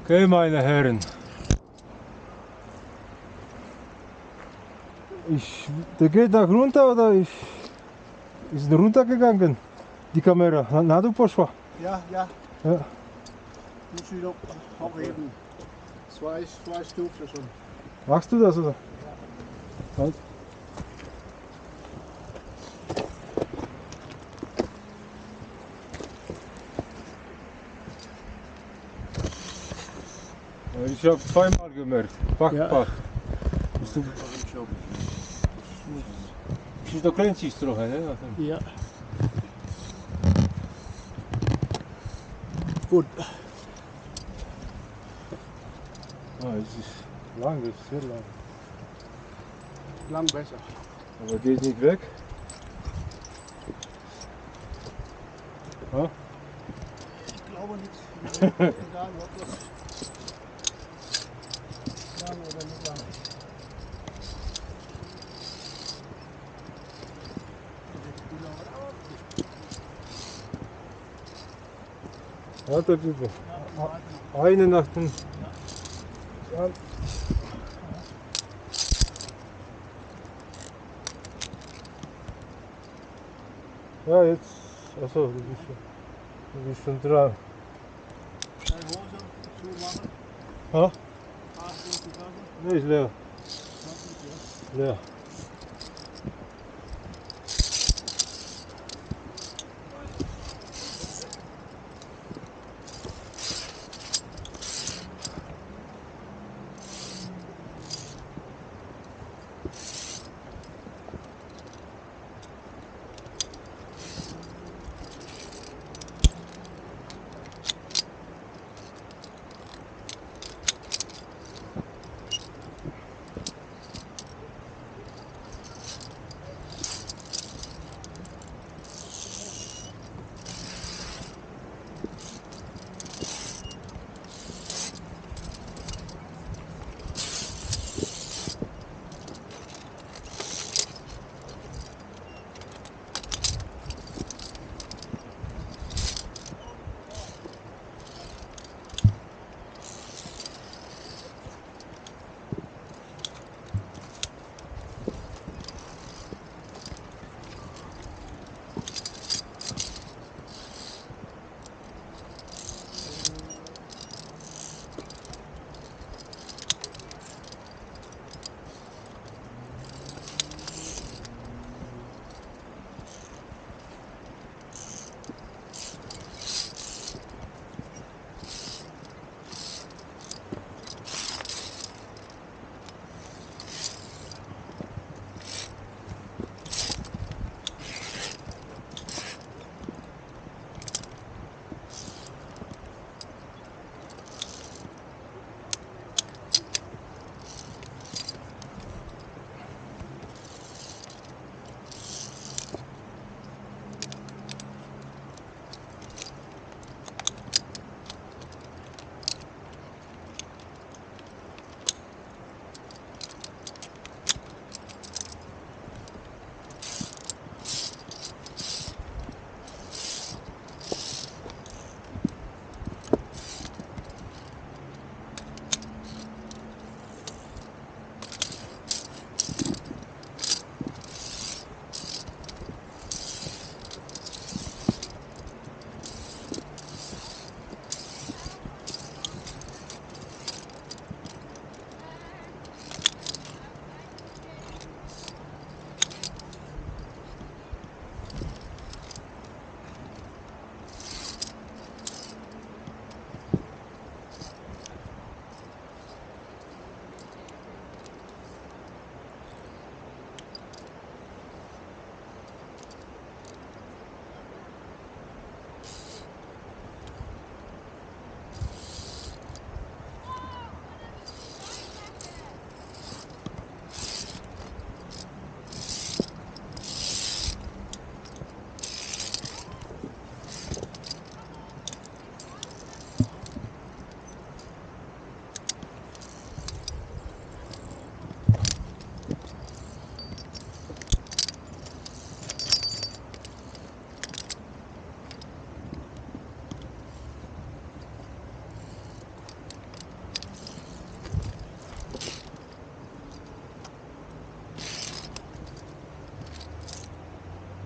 Okay, meine Herren. Der geht nach runter oder ist runtergegangen? Die Kamera. Na du poszła. Ja, ja. Ja. Muss wieder hochheben. Zwei Stufen schon. Machst du das oder? Ja. Ich habe zweimal gemerkt. Pach, Ja. pach. Musisz dokręcić trochę, nie? Na tym. Ja. Gut. Es ist lang, es ist sehr lang. Lang besser. Aber geht nicht weg. Ja? Ich glaube nicht. Egal, ob das lang oder nicht lang. Warte bitte. Eine nach dem. Ja. Ja, jetzt. Achso, du bist schon dran. Deine Hose zumachen. Ha? Hast du die Tasche? Ne, ist leer. Tasche, ja. Leer.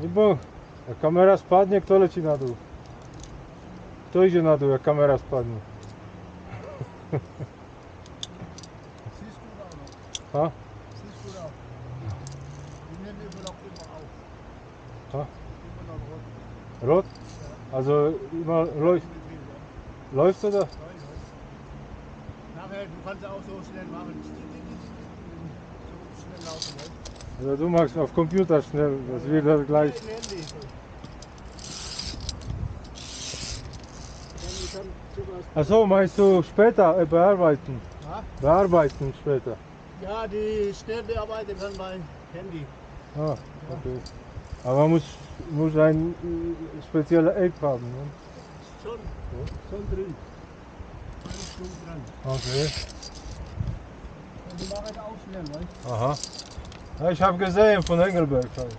I bo jak kamera spadnie, kto leci na dół? Kto idzie na dół, jak kamera spadnie? Siehst gut auch noch. Ha? Siehst gut aus. Die nehmen immer noch immer auf. Ha? Immer noch rot. Rot? Also immer läuft, läuft oder? Nachher, du kannst auch so schnell machen. So schnell laufen, ne? Also du machst auf Computer schnell, das wird das gleich. Ja, im Handy. Dann kann sowas. Achso, meinst du später bearbeiten? Ja? Bearbeiten später. Ja, die Schnellbearbeitung kann bei Handy. Ah, okay. Aber man muss ein spezielle App haben. Ne? Schon drin. Eine Stunde dran. Okay. Und die machen auch schnell, weißt du? Aha. Ja, ich habe gesehen von Engelberg. Halt. Ja.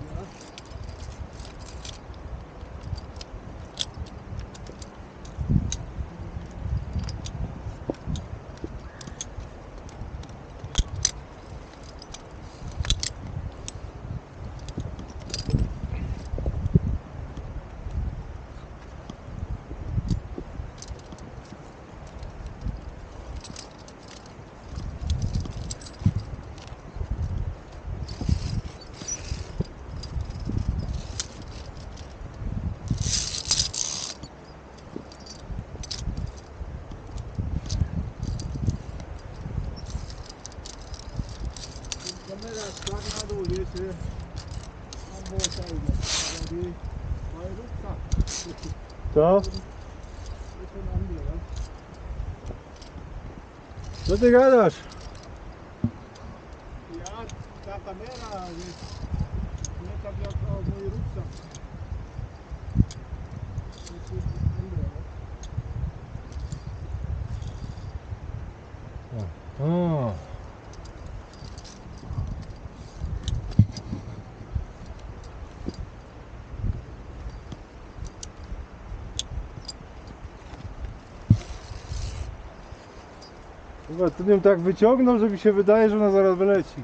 Kamera Tornado jest am Wochenende. Aber die mein Rucksack To? ist schon andere, weißt Co ty gadasz? du? Ja, ta kamera jest nie tak jak mój rucksack. Das ist andere, weißt A. Chyba tu ją tak wyciągnął, że mi się wydaje, że ona zaraz wyleci.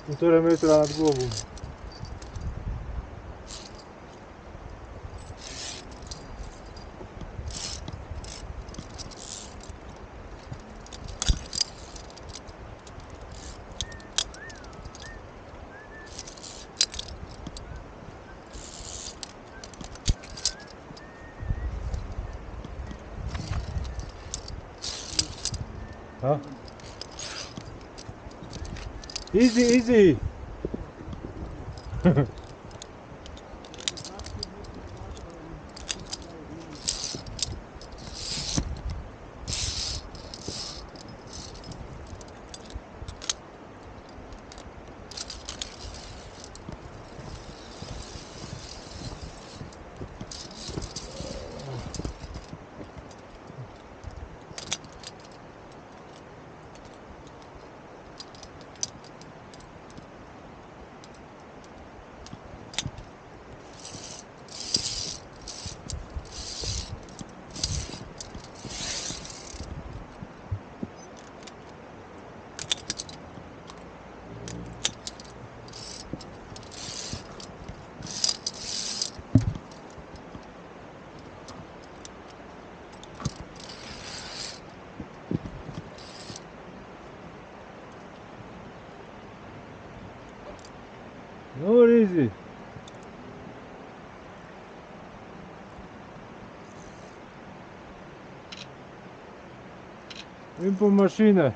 1,5 metra nad głową. Ha? Easy, easy. No easy. In po maszynę.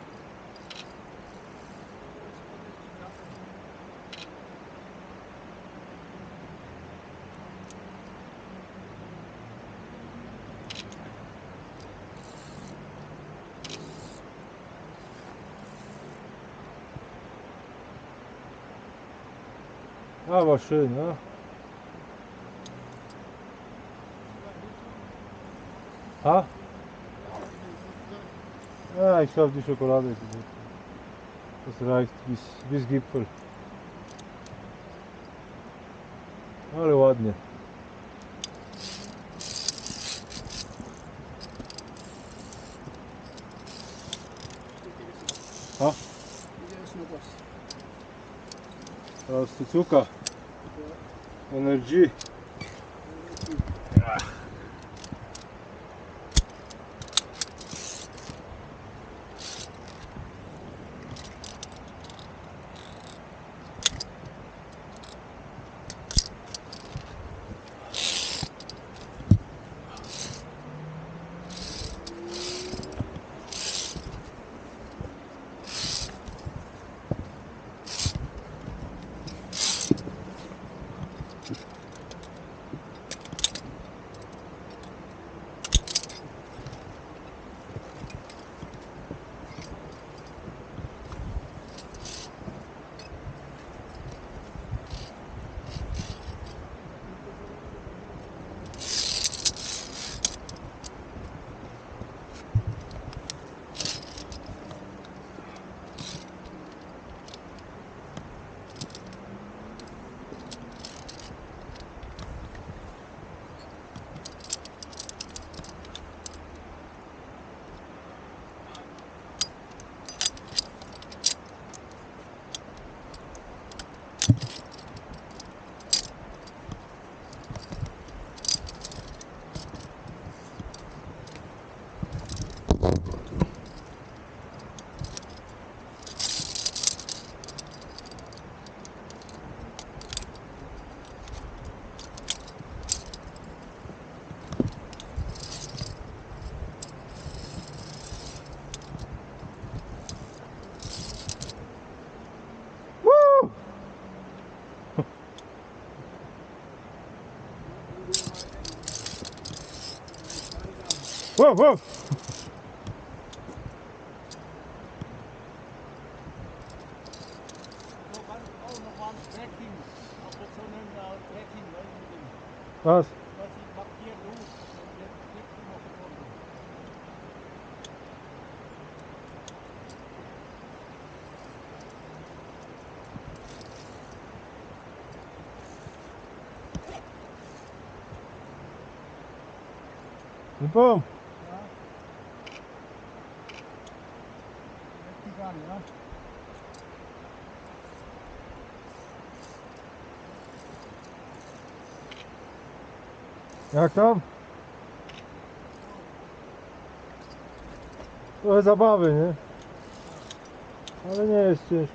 Aber schön, ne? Ha? Ja, ich glaube die Schokolade ist gut. Das reicht bis Gipfel. Ale ładnie. Ha? Idzie już na boss. Suzuka Energy. Wow, wow. So kann auch noch mal Trekking. Aber so nennen wir auch Trekking, ne? Was? Das macht hier los. Und jetzt geht's immer vorne. Ein Baum. Ja. Jetzt die Gang, ja. Jak tam? Trochę zabawy, nie? Ale nie jest ciężko.